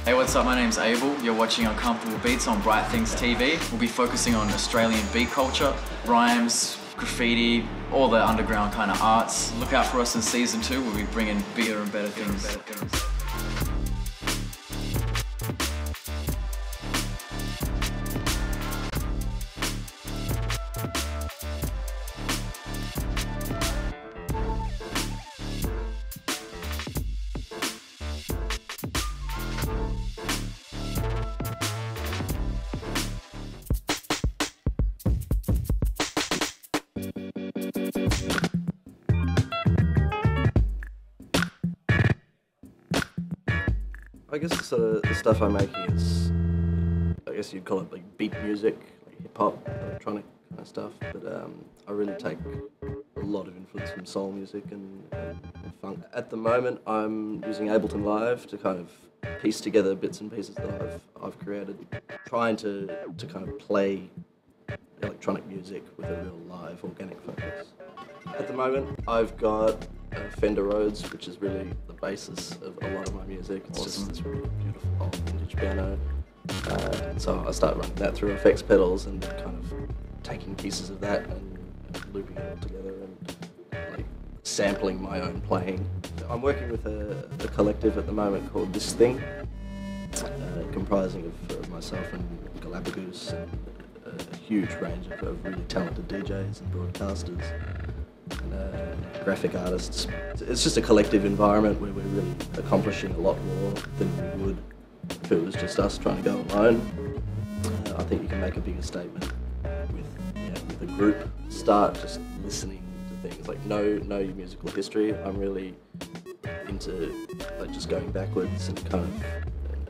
Hey, what's up? My name's Abel. You're watching Uncomfortable Beats on Bright Things TV. We'll be focusing on Australian beat culture, rhymes, graffiti, all the underground kind of arts. Look out for us in season 2. We'll be bringing bigger and better things. I guess the stuff I'm making is, I guess you'd call it like beat music, like hip hop, electronic kind of stuff. But I really take a lot of influence from soul music and funk. At the moment, I'm using Ableton Live to kind of piece together bits and pieces that I've created, trying to kind of play electronic music with a real live, organic focus. At the moment, I've got Fender Rhodes, which is really the basis of a lot of my music. It's just this really beautiful old vintage piano. So I start running that through effects pedals and kind of taking pieces of that and looping it all together and like sampling my own playing. I'm working with a collective at the moment called This Thing, comprising of myself and Galapagos and a huge range of really talented DJs and broadcasters and graphic artists. It's just a collective environment where we're really accomplishing a lot more than we would if it was just us trying to go alone. I think you can make a bigger statement with a group. Start just listening to things, like know your musical history. I'm really into like just going backwards and kind of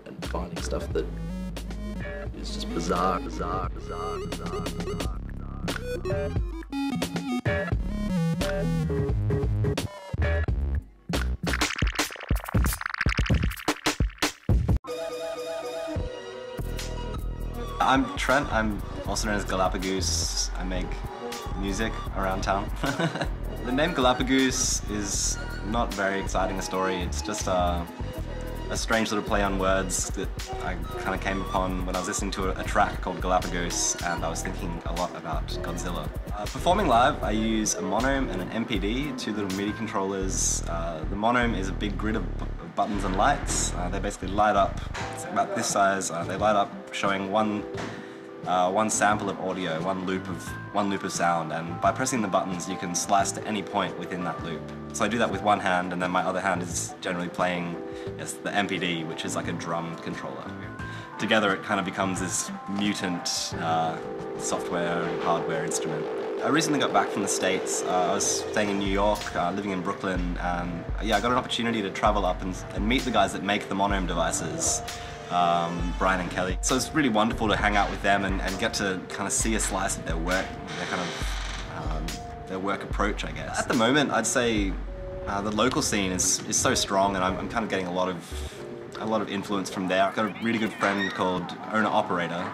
and finding stuff that is just bizarre. I'm Trent, I'm also known as Galapagos. I make music around town. The name Galapagos is not very exciting a story, it's just a strange little play on words that I kind of came upon when I was listening to a track called Galapagos, and I was thinking a lot about Godzilla. Performing live, I use a Monome and an MPD, two little MIDI controllers. The Monome is a big grid of buttons and lights. They basically light up, it's about this size, they light up showing one sample of audio, one loop of sound, and by pressing the buttons you can slice to any point within that loop. So I do that with one hand, and then my other hand is generally playing the MPD, which is like a drum controller. Together it kind of becomes this mutant software and hardware instrument. I recently got back from the States. I was staying in New York, living in Brooklyn, and yeah, I got an opportunity to travel up and meet the guys that make the Monome devices, Brian and Kelly. So it's really wonderful to hang out with them and get to kind of see a slice of their work, their kind of their work approach, I guess. At the moment, I'd say the local scene is so strong, and I'm kind of getting a lot of influence from there. I've got a really good friend called Owner Operator.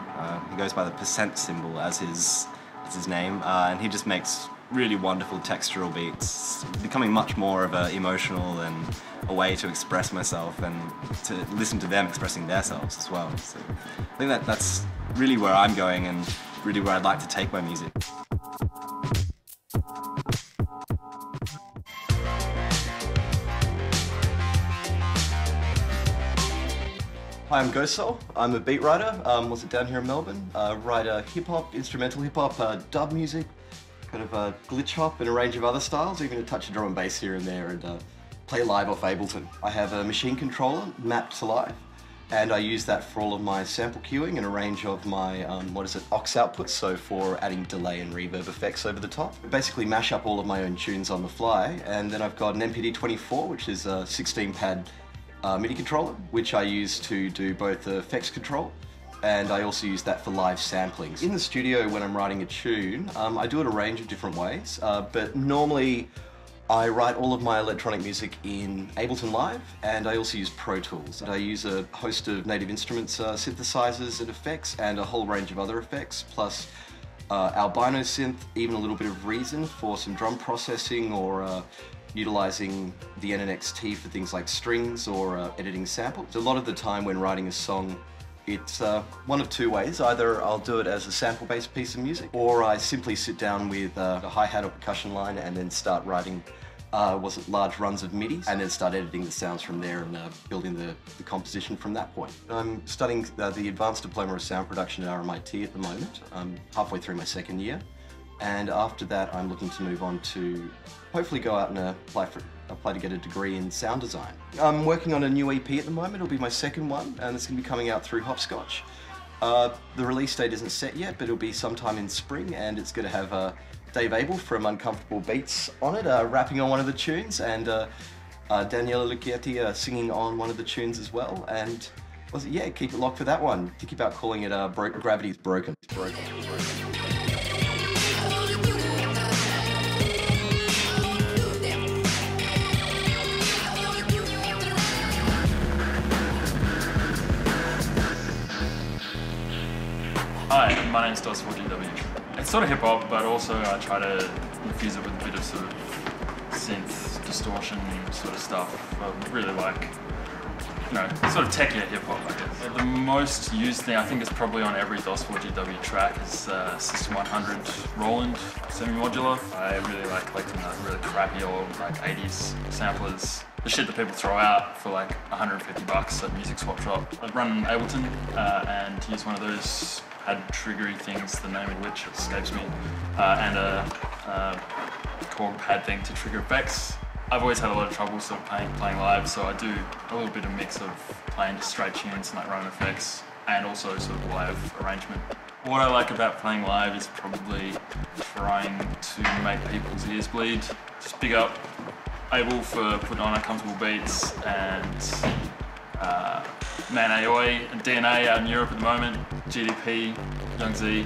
He goes by the percent symbol as his name, and he just makes really wonderful textural beats, becoming much more of an emotional and a way to express myself and to listen to them expressing themselves as well. So I think that's really where I'm going and really where I'd like to take my music. Hi, I'm Ghost Soul. I'm a beat writer, also down here in Melbourne. Write hip-hop, instrumental hip-hop, dub music, kind of glitch hop and a range of other styles, even a touch of drum and bass here and there, and play live off Ableton. I have a machine controller mapped to live, and I use that for all of my sample queuing and a range of my, aux outputs, so for adding delay and reverb effects over the top. I basically mash up all of my own tunes on the fly, and then I've got an MPD-24, which is a 16-pad MIDI controller, which I use to do both the effects control, and I also use that for live sampling. In the studio, when I'm writing a tune, I do it a range of different ways, but normally I write all of my electronic music in Ableton Live, and I also use Pro Tools. I use a host of Native Instruments synthesizers and effects, and a whole range of other effects, plus Albino synth, even a little bit of Reason for some drum processing or utilizing the NNXT for things like strings or editing samples. A lot of the time when writing a song, it's one of two ways. Either I'll do it as a sample-based piece of music, or I simply sit down with a hi-hat or percussion line and then start writing large runs of MIDIs, and then start editing the sounds from there and building the composition from that point. I'm studying the Advanced Diploma of Sound Production at RMIT at the moment. I'm halfway through my second year, and after that I'm looking to move on to hopefully go out and apply to get a degree in sound design. I'm working on a new EP at the moment. It'll be my second one, and it's going to be coming out through Hopscotch. The release date isn't set yet, but it'll be sometime in spring, and it's going to have Dave Abel from Uncomfortable Beats on it, rapping on one of the tunes, and Daniela Lucchetti singing on one of the tunes as well. And yeah, keep it locked for that one. Think about calling it Gravity's Broken. Hi, my name's Dos4GW. It's sort of hip hop, but also I try to infuse it with a bit of sort of synth, distortion sort of stuff. I really like, you know, sort of techier hip hop, I guess. The most used thing I think is probably on every Dos4GW track is System 100 Roland semi-modular. I really like collecting the really crappy old like 80s samplers. The shit that people throw out for like $150 at Music Swap Shop. I'd run Ableton and use one of those pad triggery things, the name of which escapes me, and a Korg pad thing to trigger effects. I've always had a lot of trouble sort of playing live, so I do a little bit of mix of playing just straight tunes and like running effects, and also sort of live arrangement. What I like about playing live is probably trying to make people's ears bleed. Just big up Abel for putting on Uncomfortable Beats, and Man Aoi and DNA out in Europe at the moment, GDP, Young Z,